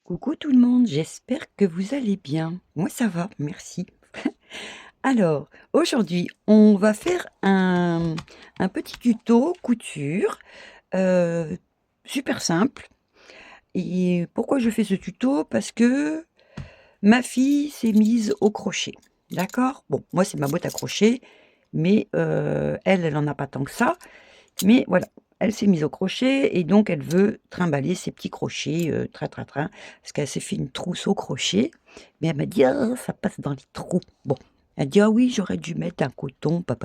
Coucou tout le monde, j'espère que vous allez bien. Moi ça va, merci. Alors, aujourd'hui, on va faire un petit tuto couture, heu, super simple. Et pourquoi je fais ce tuto? Parce que ma fille s'est mise au crochet, d'accord? Bon, moi c'est ma boîte à crochet, mais elle en a pas tant que ça. Mais voilà, elle s'est mise au crochet et donc elle veut trimballer ses petits crochets, train, parce qu'elle s'est fait une trousse au crochet, mais elle m'a dit: «Ah, ça passe dans les trous». Bon, elle dit: «Ah oui, j'aurais dû mettre un coton, pa».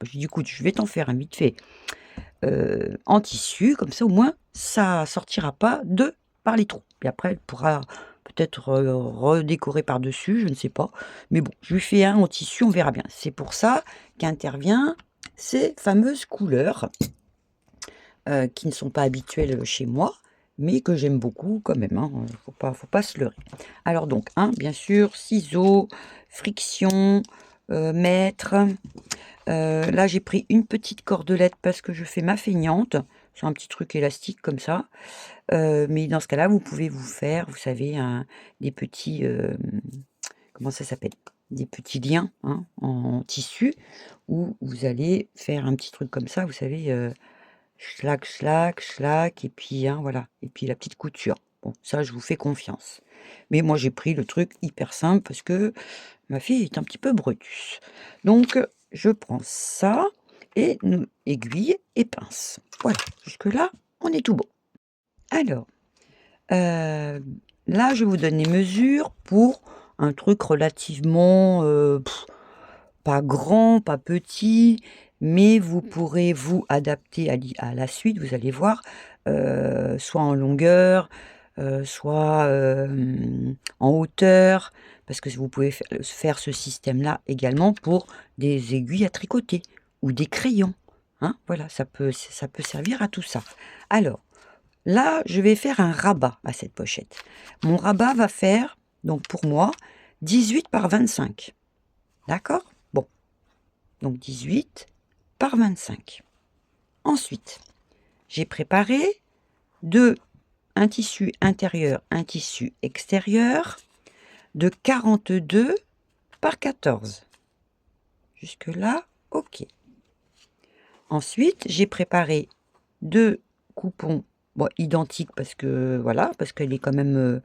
J'ai dit: «Écoute, je vais t'en faire un vite fait, en tissu, comme ça au moins ça sortira pas de par les trous». Et après elle pourra peut-être, redécorer par-dessus, je ne sais pas. Mais bon, je lui fais un en tissu, on verra bien. C'est pour ça qu'intervient ces fameuses couleurs qui ne sont pas habituels, chez moi, mais que j'aime beaucoup quand même, hein, faut pas se leurrer. Alors donc, hein, bien sûr, ciseaux, friction, mètre. Là, j'ai pris une petite cordelette parce que je fais ma feignante. C'est un petit truc élastique comme ça, mais dans ce cas-là, vous pouvez vous faire, vous savez, des petits, comment ça s'appelle? Des petits liens, hein, en tissu où vous allez faire un petit truc comme ça, vous savez, schlac, schlac, schlac et puis, hein, voilà et puis la petite couture. Bon, ça, je vous fais confiance. Mais moi, j'ai pris le truc hyper simple parce que ma fille est un petit peu brutus. Donc, je prends ça et nous aiguille et pince. Voilà, jusque-là, on est tout bon. Alors, heu, là, je vous donne les mesures pour un truc relativement, pas grand, pas petit, mais vous pourrez vous adapter à la suite, vous allez voir, soit en longueur, soit, en hauteur, parce que vous pouvez faire ce système-là également pour des aiguilles à tricoter ou des crayons, hein. Voilà, ça peut servir à tout ça. Alors, là, je vais faire un rabat à cette pochette. Mon rabat va faire, donc pour moi, 18 par 25. D'accord? Bon. Donc 18 par 25. Ensuite, j'ai préparé 2 un tissu intérieur, un tissu extérieur de 42 par 14. Jusque-là, OK. Ensuite, j'ai préparé 2 coupons, bon identiques parce que voilà, parce qu'elle est quand même,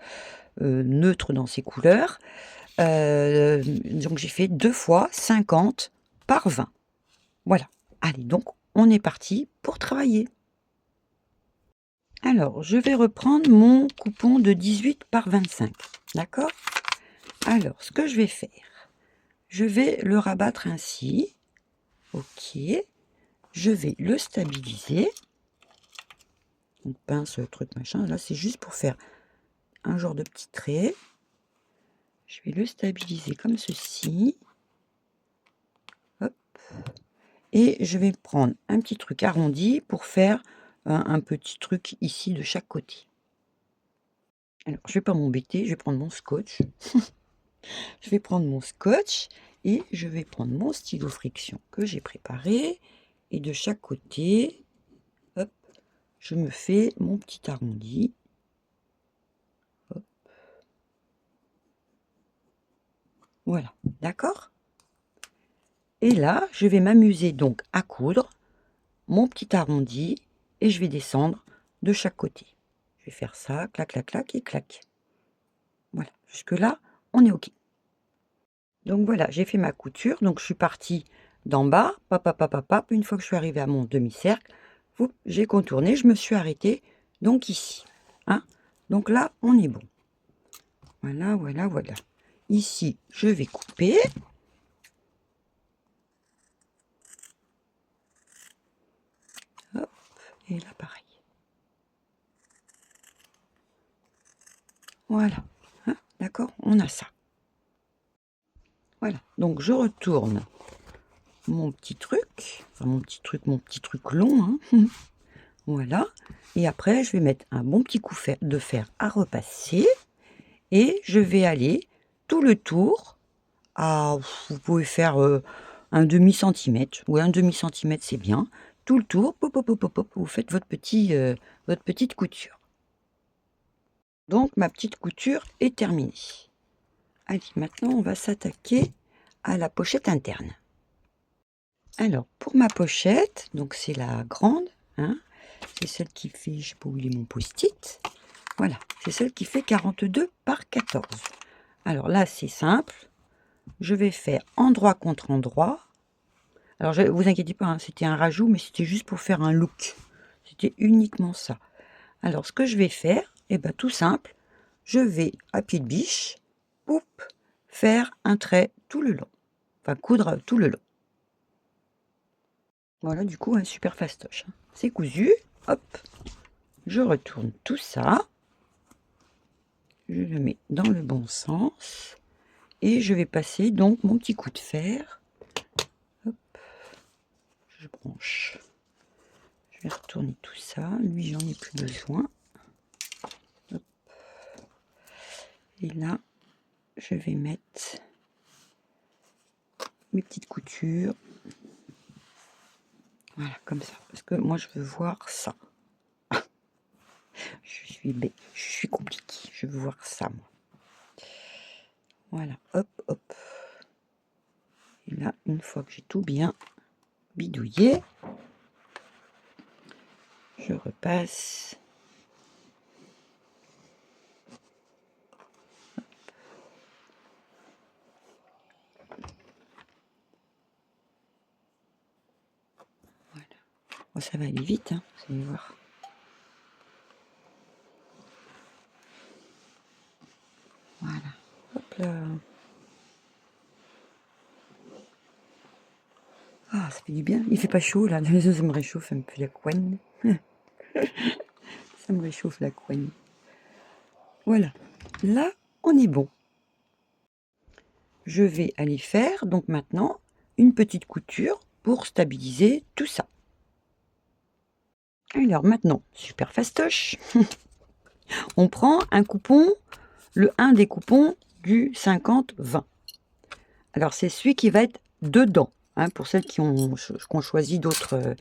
neutre dans ses couleurs. Donc j'ai fait 2 fois 50 par 20. Voilà. Allez, donc on est parti pour travailler. Alors, je vais reprendre mon coupon de 18 par 25. D'accord? Alors, ce que je vais faire, je vais le rabattre ainsi. OK. Je vais le stabiliser. Donc, pince, truc, machin. Là, c'est juste pour faire un genre de petit trait. Je vais le stabiliser comme ceci. Hop. Et je vais prendre un petit truc arrondi pour faire un petit truc ici de chaque côté. Alors, je vais pas m'embêter, je vais prendre mon scotch. Je vais prendre mon scotch et je vais prendre mon stylo friction que j'ai préparé et de chaque côté, hop, je me fais mon petit arrondi. Hop. Voilà, d'accord? Et là, je vais m'amuser donc à coudre mon petit arrondi et je vais descendre de chaque côté. Je vais faire ça, clac, clac, clac et clac. Voilà, jusque-là, on est OK. Donc voilà, j'ai fait ma couture, donc je suis partie d'en bas, pap, pap, pap, pap, pap. Une fois que je suis arrivée à mon demi-cercle, j'ai contourné, je me suis arrêtée donc ici, hein. Donc là, on est bon. Voilà, voilà, voilà. Ici, je vais couper. Hop, et là, pareil. Voilà, hein, d'accord? On a ça. Voilà, donc je retourne mon petit truc, enfin mon petit truc long, hein. Voilà, et après, je vais mettre un bon petit coup de fer à repasser. Et je vais aller tout le tour à vous pouvez faire, un demi centimètre, ou un demi centimètre, c'est bien. Tout le tour, pop, pop, pop, pop, pop, vous faites votre petite couture. Donc ma petite couture est terminée. Allez, maintenant on va s'attaquer à la pochette interne. Alors pour ma pochette, donc c'est la grande, hein, c'est celle qui fait, je sais pas où il est mon post-it. Voilà, c'est celle qui fait 42 par 14. Alors là c'est simple, je vais faire endroit contre endroit. Alors vous inquiétez pas, hein, c'était un rajout, mais c'était juste pour faire un look. C'était uniquement ça. Alors ce que je vais faire, eh ben, tout simple, je vais à pied de biche, poup, faire un trait tout le long. Enfin coudre tout le long. Voilà, du coup, un super fastoche. C'est cousu. Hop, je retourne tout ça. Je le mets dans le bon sens. Et je vais passer donc mon petit coup de fer. Hop, je branche. Je vais retourner tout ça. Lui, j'en ai plus besoin. Hop. Et là, je vais mettre mes petites coutures. Voilà, comme ça. Parce que moi, je veux voir ça. Je suis compliquée. Je veux voir ça, moi. Voilà, hop, hop. Et là, une fois que j'ai tout bien bidouillé, je repasse. Voilà. Oh, ça va aller vite, hein, vous allez voir. Voilà. Hop là. Ah, ça fait du bien. Il fait pas chaud là. Ça me réchauffe un peu la couenne. Ça me réchauffe la couenne. Voilà. Là, on est bon. Je vais aller faire donc maintenant une petite couture pour stabiliser tout ça. Alors maintenant, super fastoche. On prend un coupon, un des coupons du 50-20. Alors c'est celui qui va être dedans, hein, pour celles qui ont choisi d'autres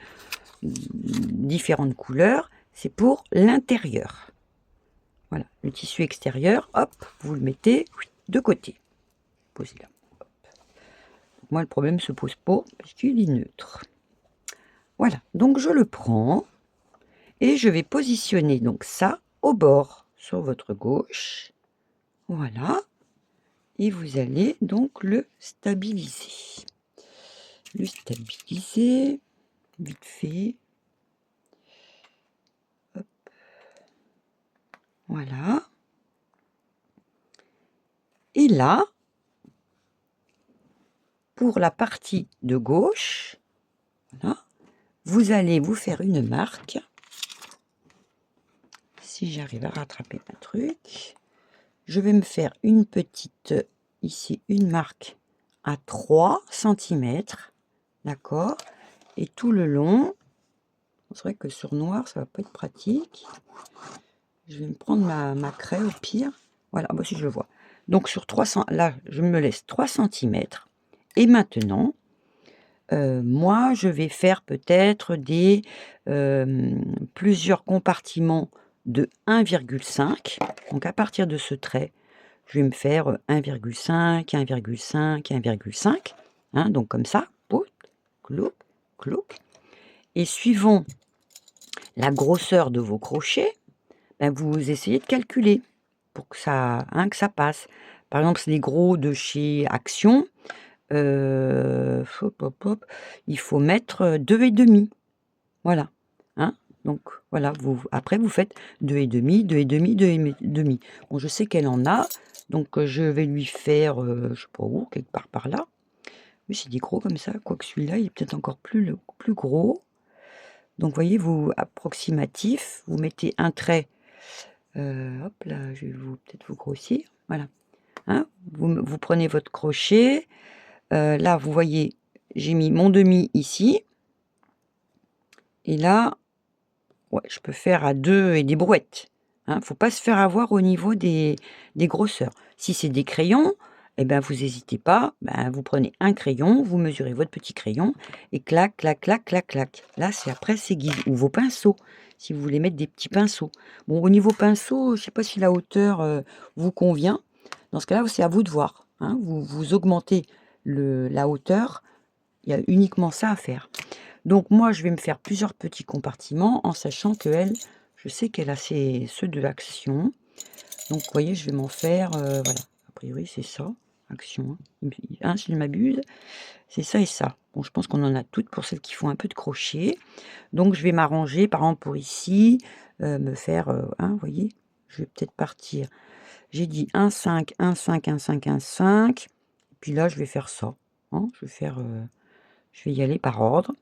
différentes couleurs, c'est pour l'intérieur. Voilà, le tissu extérieur, hop, vous le mettez de côté. Posez là. Hop. Moi le problème se pose pas parce qu'il est neutre. Voilà, donc je le prends et je vais positionner donc ça au bord sur votre gauche. Voilà. Et vous allez donc le stabiliser. Le stabiliser, vite fait. Hop. Voilà. Et là, pour la partie de gauche, voilà, vous allez vous faire une marque. Si j'arrive à rattraper un truc, je vais me faire une petite, ici, une marque à 3 cm. D'accord. Et tout le long, c'est vrai que sur noir, ça va pas être pratique. Je vais me prendre ma craie au pire. Voilà, bah si je le vois. Donc sur 300, là, je me laisse 3 cm. Et maintenant, moi, je vais faire peut-être des plusieurs compartiments de 1,5. Donc à partir de ce trait, je vais me faire 1,5, 1,5, 1,5. Hein, donc comme ça, clouc, clouc. Et suivant la grosseur de vos crochets, ben vous essayez de calculer pour que ça, hein, que ça passe. Par exemple, c'est des gros de chez Action. Hop, hop, hop, il faut mettre 2,5. Voilà. Hein, donc voilà, après vous faites 2,5, 2,5, 2,5. Bon, je sais qu'elle en a, donc je vais lui faire, je sais pas où, quelque part par là. Oui, c'est des gros comme ça, quoique celui-là, il est peut-être encore plus gros. Donc voyez, vous, approximatif, vous mettez un trait. Hop là, je vais peut-être vous grossir. Voilà. Hein, vous prenez votre crochet. Là, vous voyez, j'ai mis mon demi ici. Et là, ouais, je peux faire à 2 et des brouettes. Hein, faut pas se faire avoir au niveau des grosseurs. Si c'est des crayons, eh ben, vous n'hésitez pas. Ben, vous prenez un crayon, vous mesurez votre petit crayon et clac, clac, clac, clac, clac. Là, c'est après, c'est guide. Ou vos pinceaux. si vous voulez mettre des petits pinceaux. Bon, au niveau pinceau, je ne sais pas si la hauteur vous convient. Dans ce cas-là, c'est à vous de voir. Hein. Vous augmentez la hauteur. Il y a uniquement ça à faire. Donc moi, je vais me faire plusieurs petits compartiments en sachant qu'elle, je sais qu'elle a ceux de l'action. Donc, vous voyez, je vais m'en faire, voilà, a priori, c'est ça, action, hein, si je ne m'abuse, c'est ça et ça. Bon, je pense qu'on en a toutes pour celles qui font un peu de crochet. Donc, je vais m'arranger, par exemple, pour ici, me faire, hein, vous voyez, je vais peut-être partir. J'ai dit 1, 5, 1, 5, 1, 5, 1, 5. Et puis là, je vais faire ça. Hein, je vais y aller par ordre.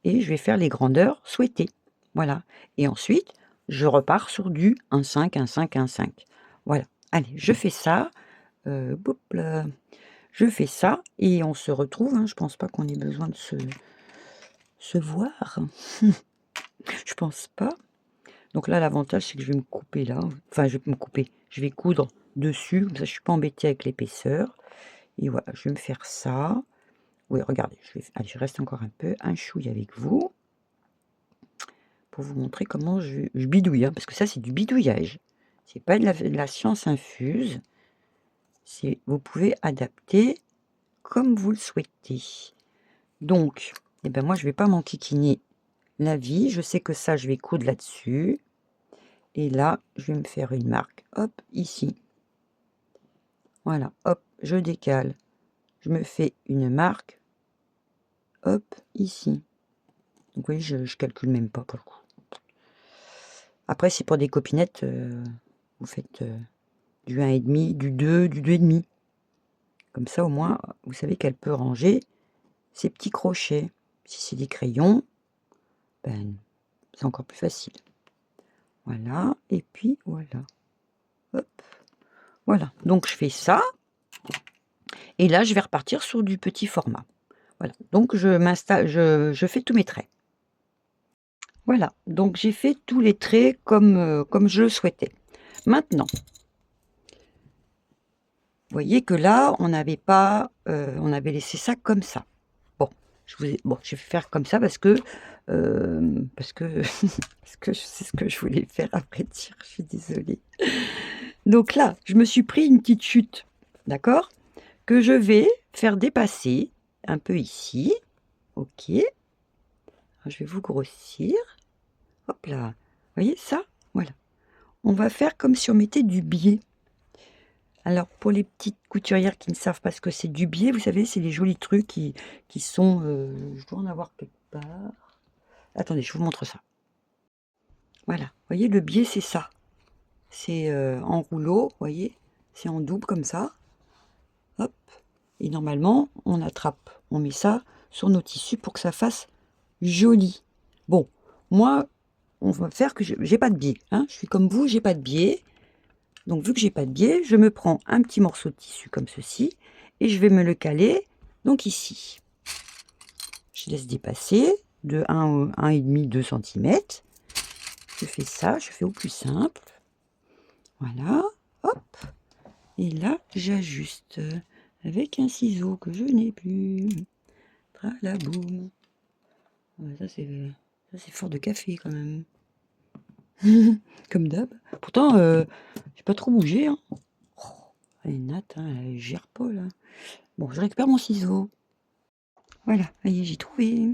Et je vais faire les grandeurs souhaitées. Voilà. Et ensuite, je repars sur du 1, 5, 1, 5, 1, 5. Voilà. Allez, je fais ça. Hop là. Je fais ça et on se retrouve. Hein. Je pense pas qu'on ait besoin de se voir. Je pense pas. Donc là, l'avantage, c'est que je vais me couper là. Enfin, je vais me couper. Je vais coudre dessus. Comme ça, je suis pas embêtée avec l'épaisseur. Et voilà, je vais me faire ça. Oui, regardez. Allez, je reste encore un peu. Un chouille avec vous. Pour vous montrer comment je bidouille. Hein, parce que ça, c'est du bidouillage. C'est pas de la science infuse. Vous pouvez adapter comme vous le souhaitez. Donc, eh ben moi, je vais pas m'enquiquiner la vie. Je sais que ça, je vais coudre là-dessus. Et là, je vais me faire une marque. Hop, ici. Voilà, hop, je décale. Je me fais une marque. Hop, ici. Donc, vous voyez, je calcule même pas pour le coup. Après, c'est pour des copinettes, vous faites du 1,5, du 2, du 2,5. Comme ça, au moins, vous savez qu'elle peut ranger ses petits crochets. Si c'est des crayons, ben, c'est encore plus facile. Voilà, et puis voilà. Hop. Voilà, donc je fais ça. Et là, je vais repartir sur du petit format. Voilà, donc je fais tous mes traits. Voilà, donc j'ai fait tous les traits comme je le souhaitais. Maintenant, vous voyez que là, on avait laissé ça comme ça. Bon, je vais faire comme ça parce que parce que c'est ce que je voulais faire après dire. Je suis désolée. Donc là, je me suis pris une petite chute, d'accord, que je vais faire dépasser un peu ici. Ok. Alors, je vais vous grossir. Hop là. Vous voyez ça? Voilà. On va faire comme si on mettait du biais. Alors, pour les petites couturières qui ne savent pas ce que c'est du biais, vous savez, c'est les jolis trucs qui sont... je dois en avoir quelque part. Attendez, je vous montre ça. Voilà. Vous voyez, le biais, c'est ça. C'est en rouleau, vous voyez. C'est en double comme ça. Hop. Et normalement, on attrape. On met ça sur nos tissus pour que ça fasse joli. Bon, moi, on va faire que j'ai pas de biais. Hein. Je suis comme vous, j'ai pas de biais. Donc, vu que j'ai pas de biais, je me prends un petit morceau de tissu comme ceci et je vais me le caler donc ici. Je laisse dépasser de 1,5, 2 cm. Je fais ça, je fais au plus simple. Voilà, hop. Et là, j'ajuste avec un ciseau que je n'ai plus. Tralaboum. Ça, c'est fort de café quand même. Comme d'hab. Pourtant, j'ai pas trop bougé. Hein. Oh, elle est nate, hein, elle gère pas là. Bon, je récupère mon ciseau. Voilà, ça y est, j'ai trouvé.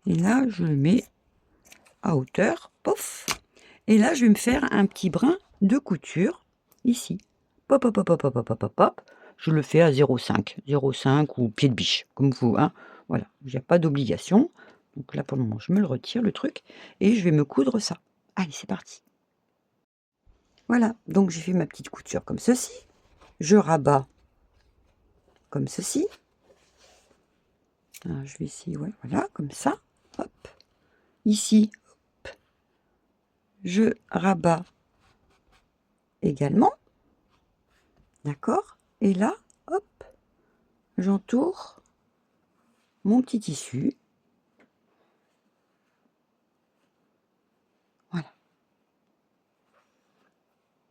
Et là, je le mets à hauteur. Pof. Et là, je vais me faire un petit brin de couture ici. Pop, pop, pop, pop, pop, pop, pop, pop. Je le fais à 0,5. 0,5 ou pied de biche, comme vous. Hein. Voilà, il n'y a pas d'obligation. Donc là, pour le moment, je me le retire, le truc. Et je vais me coudre ça. Allez, c'est parti. Voilà, donc j'ai fait ma petite couture comme ceci. Je rabats comme ceci. Alors, je vais essayer, ouais, voilà, comme ça. Hop. Ici, hop, je rabats également. D'accord? Et là, hop, j'entoure mon petit tissu. Voilà.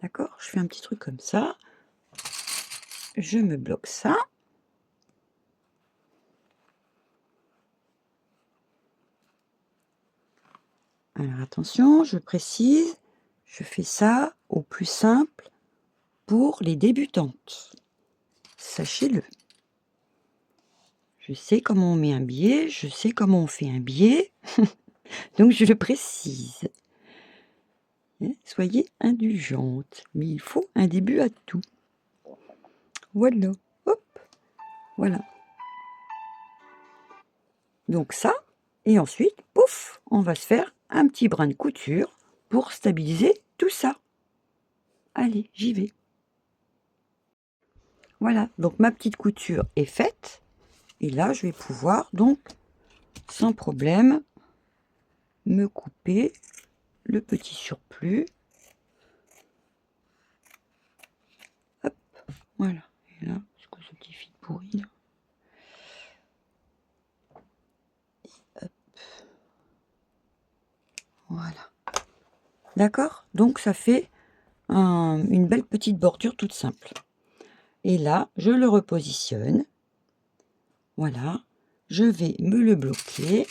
D'accord? Je fais un petit truc comme ça. Je me bloque ça. Alors attention, je précise, je fais ça au plus simple pour les débutantes. Sachez-le. Je sais comment on met un biais, je sais comment on fait un biais, donc je le précise. Soyez indulgente, mais il faut un début à tout. Voilà, hop, voilà. Donc ça, et ensuite, pouf, on va se faire un petit brin de couture pour stabiliser tout ça. Allez, j'y vais. Voilà, donc ma petite couture est faite. Et là, je vais pouvoir donc, sans problème, me couper le petit surplus. Hop, voilà. Et là, c'est quoi ce petit fil pourri là? Et hop. Voilà. D'accord? Donc ça fait une belle petite bordure toute simple. Et là, je le repositionne. Voilà. Je vais me le bloquer.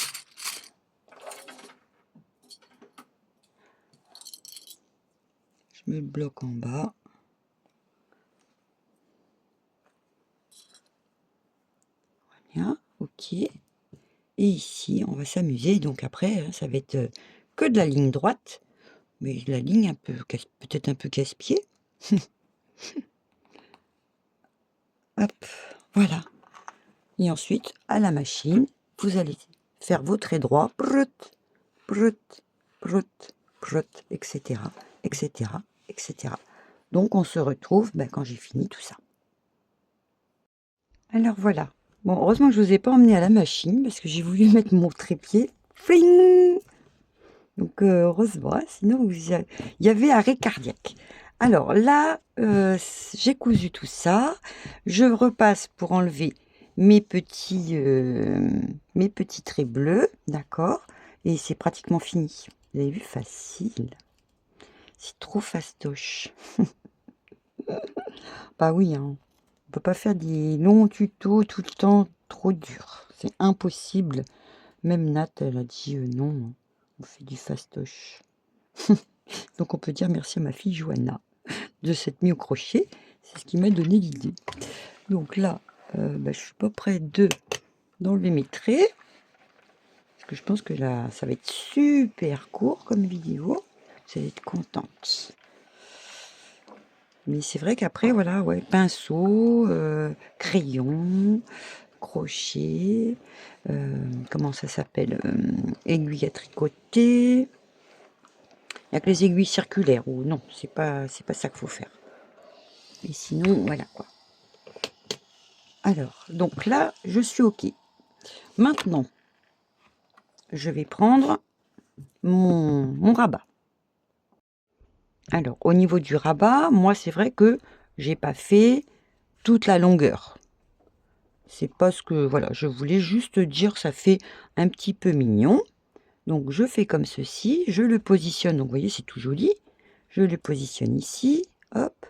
Je me le bloque en bas. Voilà, ok. Et ici, on va s'amuser. Donc après, ça va être que de la ligne droite. Mais la ligne un peu, peut-être un peu casse-pied. Hop, voilà. Et ensuite, à la machine, vous allez faire vos traits droits. Brut, brut, brut, brut, etc., etc., etc. Donc, on se retrouve quand j'ai fini tout ça. Alors, voilà. Bon, heureusement que je ne vous ai pas emmené à la machine, parce que j'ai voulu mettre mon trépied. Fling! Donc, heureusement, sinon, il y avait arrêt cardiaque. Alors là, j'ai cousu tout ça. Je repasse pour enlever mes petits traits bleus, d'accord? Et c'est pratiquement fini. Vous avez vu, facile. C'est trop fastoche. Bah oui, hein. On peut pas faire des longs tutos tout le temps trop dur. C'est impossible. Même Nat, elle a dit non, on fait du fastoche. Donc on peut dire merci à ma fille Johanna de s'être mis au crochet. C'est ce qui m'a donné l'idée. Donc là, je suis pas près d'enlever mes traits. Parce que je pense que là, ça va être super court comme vidéo. Vous allez être contente. Mais c'est vrai qu'après, voilà, ouais, pinceau, crayon, crochet, comment ça s'appelle, aiguille à tricoter. Il n'y a que les aiguilles circulaires, ou non, c'est pas ça qu'il faut faire. Et sinon, voilà quoi. Alors, donc là, je suis OK. Maintenant, je vais prendre mon rabat. Alors, au niveau du rabat, moi, c'est vrai que j'ai pas fait toute la longueur. C'est parce que, voilà, je voulais juste dire que ça fait un petit peu mignon. Donc, je fais comme ceci, je le positionne. Donc, vous voyez, c'est tout joli. Je le positionne ici, hop.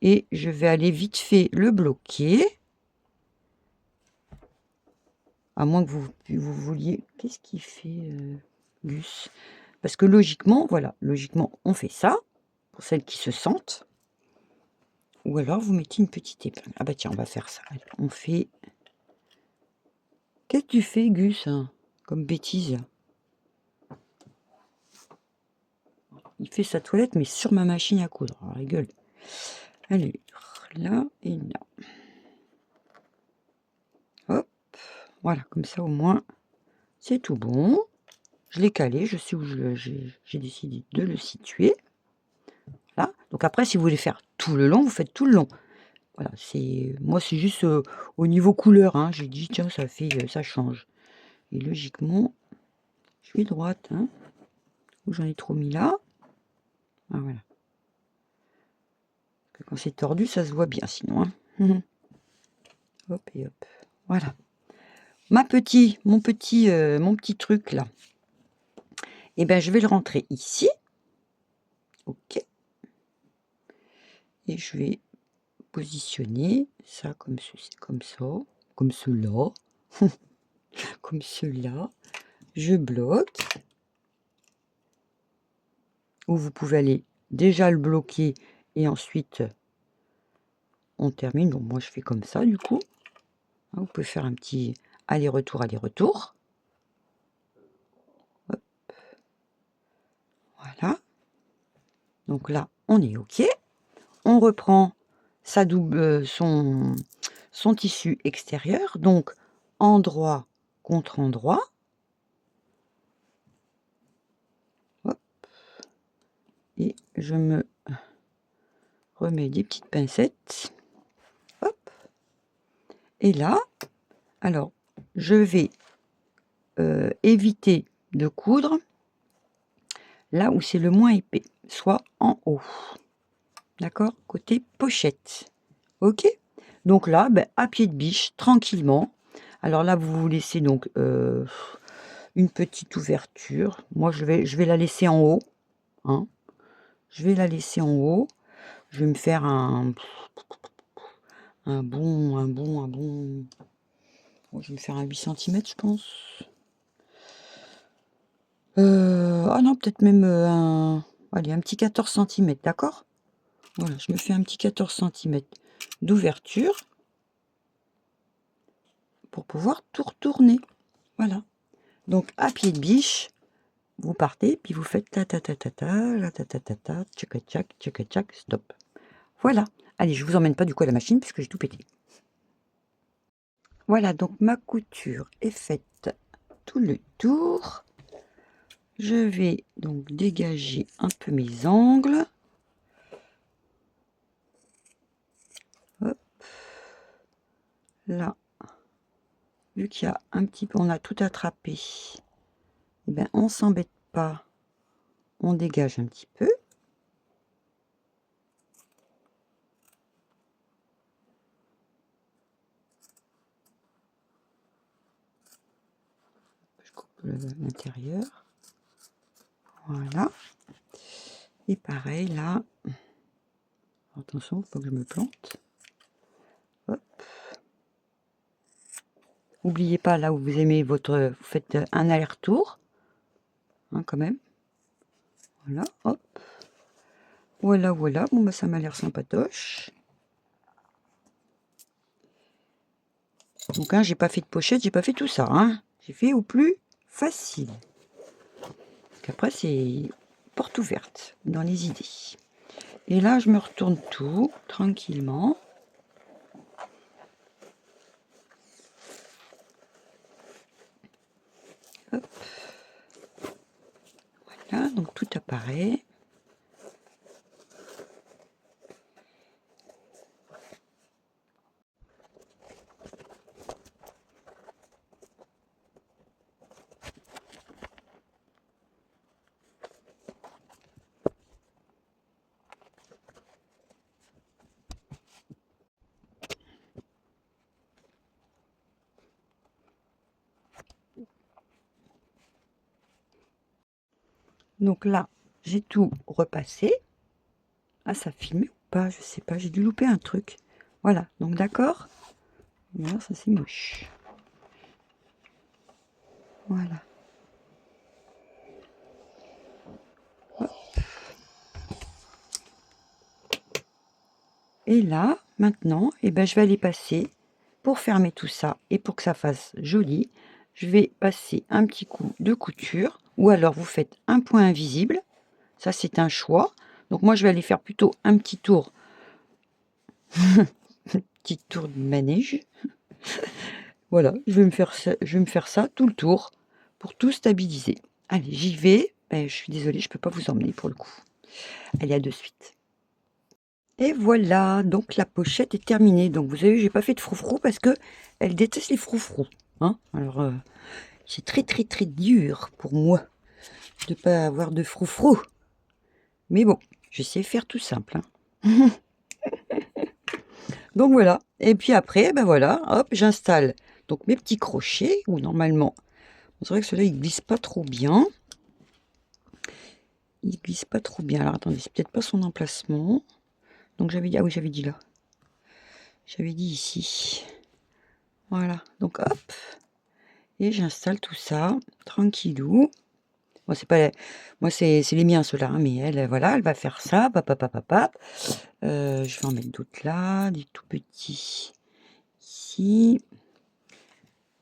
Et je vais aller vite fait le bloquer. À moins que vous vouliez... Qu'est-ce qu'il fait, Gus? Parce que logiquement, voilà, logiquement, on fait ça, pour celles qui se sentent. Ou alors, vous mettez une petite épingle. Ah bah tiens, on va faire ça. Allez, on fait... Qu'est-ce que tu fais, Gus, hein, comme bêtise? Il fait sa toilette, mais sur ma machine à coudre. Alors, rigole. Allez, là et là. Hop, voilà, comme ça, au moins, c'est tout bon. Je l'ai calé, je sais où j'ai décidé de le situer. Là. Donc après, si vous voulez faire tout le long, vous faites tout le long. Voilà, moi c'est juste au niveau couleur, hein. J'ai dit tiens, ça change. Et logiquement, je suis droite, hein. Où j'en ai trop mis là. Ah voilà. Parce que quand c'est tordu, ça se voit bien sinon, hein. Hop et hop. Voilà. Mon petit truc là. Et ben je vais le rentrer ici. Ok. Et je vais positionner ça comme ceci, comme ça, comme cela, comme cela. Je bloque. ou vous pouvez aller déjà le bloquer et ensuite on termine. Donc moi je fais comme ça du coup. Vous pouvez faire un petit aller-retour, aller-retour. Voilà. Donc là, on est OK. On reprend sa double, son tissu extérieur. Donc, endroit contre endroit. Hop. Et je me remets des petites pincettes. Hop. Et là, alors, je vais éviter de coudre là où c'est le moins épais, soit en haut. D'accord? Côté pochette. OK? Donc là, ben, à pied de biche, tranquillement. Alors là, vous vous laissez donc une petite ouverture. Moi, je vais la laisser en haut. Hein. Je vais la laisser en haut. Je vais me faire un bon... Oh, je vais me faire un 8 cm, je pense. Ah non, peut-être même allez, un petit 14 cm, d'accord? Voilà, je me fais un petit 14 cm d'ouverture pour pouvoir tout retourner. Voilà. Donc, à pied de biche, vous partez, puis vous faites ta ta ta ta ta, la ta ta ta ta, tchac tchac, tchac tchac, stop. Voilà. Allez, je vous emmène pas du coup à la machine puisque j'ai tout pété. Voilà, donc ma couture est faite tout le tour. Je vais donc dégager un peu mes angles. Hop. Là, vu qu'il y a un petit peu, on a tout attrapé, eh ben, on s'embête pas, on dégage un petit peu. Je coupe l'intérieur. Voilà. Et pareil là. Attention, il faut que je me plante. Hop. N'oubliez pas, là où vous aimez votre... Vous faites un aller-retour. Hein, quand même. Voilà, hop. Voilà, voilà. Bon, bah, ça m'a l'air sympatoche. Donc, hein, j'ai pas fait de pochette, j'ai pas fait tout ça. Hein. J'ai fait au plus facile. Parce qu'après, c'est porte ouverte dans les idées. Et là, je me retourne tout tranquillement. Hop. Voilà, donc tout apparaît. Donc là, j'ai tout repassé. Ah, ça filme ou pas? Je sais pas, j'ai dû louper un truc. Voilà, donc d'accord. Voilà, ça c'est moche. Voilà. Hop. Et là, maintenant, eh ben, je vais aller passer, pour fermer tout ça et pour que ça fasse joli, je vais passer un petit coup de couture, ou alors vous faites un point invisible. Ça, c'est un choix. Donc moi, je vais aller faire plutôt un petit tour. Petit tour de manège. Voilà, je vais me faire ça tout le tour pour tout stabiliser. Allez, j'y vais. Je suis désolée, je peux pas vous emmener pour le coup. Allez, à de suite. Et voilà, donc la pochette est terminée. Donc vous avez vu, j'ai pas fait de froufrou parce que elle déteste les froufrous. Hein. Alors, c'est très très très dur pour moi de pas avoir de froufrou. Mais bon, je sais faire tout simple. Hein. Donc voilà. Et puis après, ben voilà, hop, j'installe donc mes petits crochets où normalement, c'est vrai que celui-là il glisse pas trop bien. Il glisse pas trop bien. Alors attendez, c'est peut-être pas son emplacement. Donc j'avais dit, ah oui, j'avais dit là. J'avais dit ici. Voilà. Donc hop. Et j'installe tout ça tranquillou. Moi, c'est pas moi, c'est les miens ceux-là, hein, mais elle, voilà, elle va faire ça, pap, pap, pap, pap, pap. Je vais en mettre d'autres là, des tout petits ici.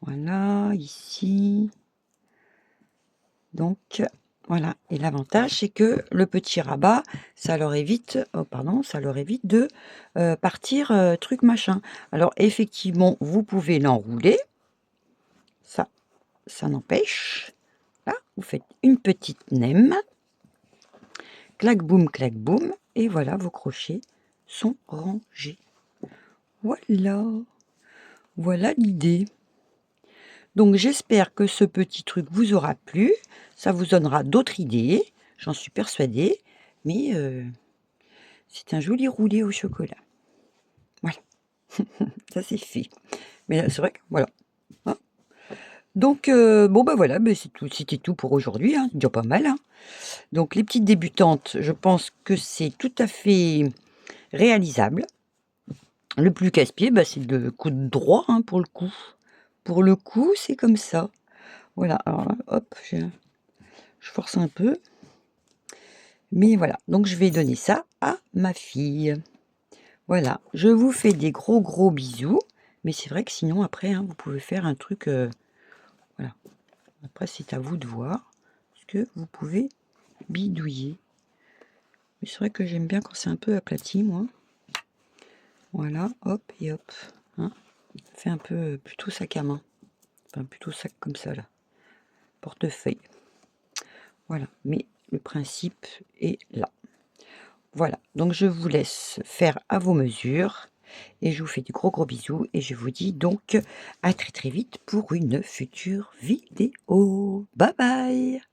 Voilà, ici. Donc voilà, et l'avantage, c'est que le petit rabat, ça leur évite oh pardon, ça leur évite de, partir, truc machin. Alors effectivement, vous pouvez l'enrouler, ça n'empêche. Là, vous faites une petite nem, clac boum et voilà, vos crochets sont rangés. Voilà, voilà l'idée. Donc j'espère que ce petit truc vous aura plu, ça vous donnera d'autres idées, j'en suis persuadée, mais c'est un joli roulé au chocolat. Voilà, ça c'est fait. Mais là, c'est vrai que voilà, hein. Donc bon bah voilà, beh, c'est tout, c'était tout pour aujourd'hui, hein, c'est déjà pas mal, hein. Donc les petites débutantes, je pense que c'est tout à fait réalisable. Le plus casse-pied, bah, c'est de coudre droit, hein, pour le coup. Pour le coup, c'est comme ça. Voilà, alors là, hop, je force un peu. Mais voilà, donc je vais donner ça à ma fille. Voilà, je vous fais des gros bisous. Mais c'est vrai que sinon, après, hein, vous pouvez faire un truc... voilà, après, c'est à vous de voir ce que vous pouvez bidouiller. Mais c'est vrai que j'aime bien quand c'est un peu aplati, moi. Voilà, hop et hop. Hein, ça fait un peu plutôt sac à main. Enfin, plutôt sac comme ça, là. Portefeuille. Voilà, mais le principe est là. Voilà, donc je vous laisse faire à vos mesures et je vous fais du gros bisous et je vous dis donc à très vite pour une future vidéo. Bye bye!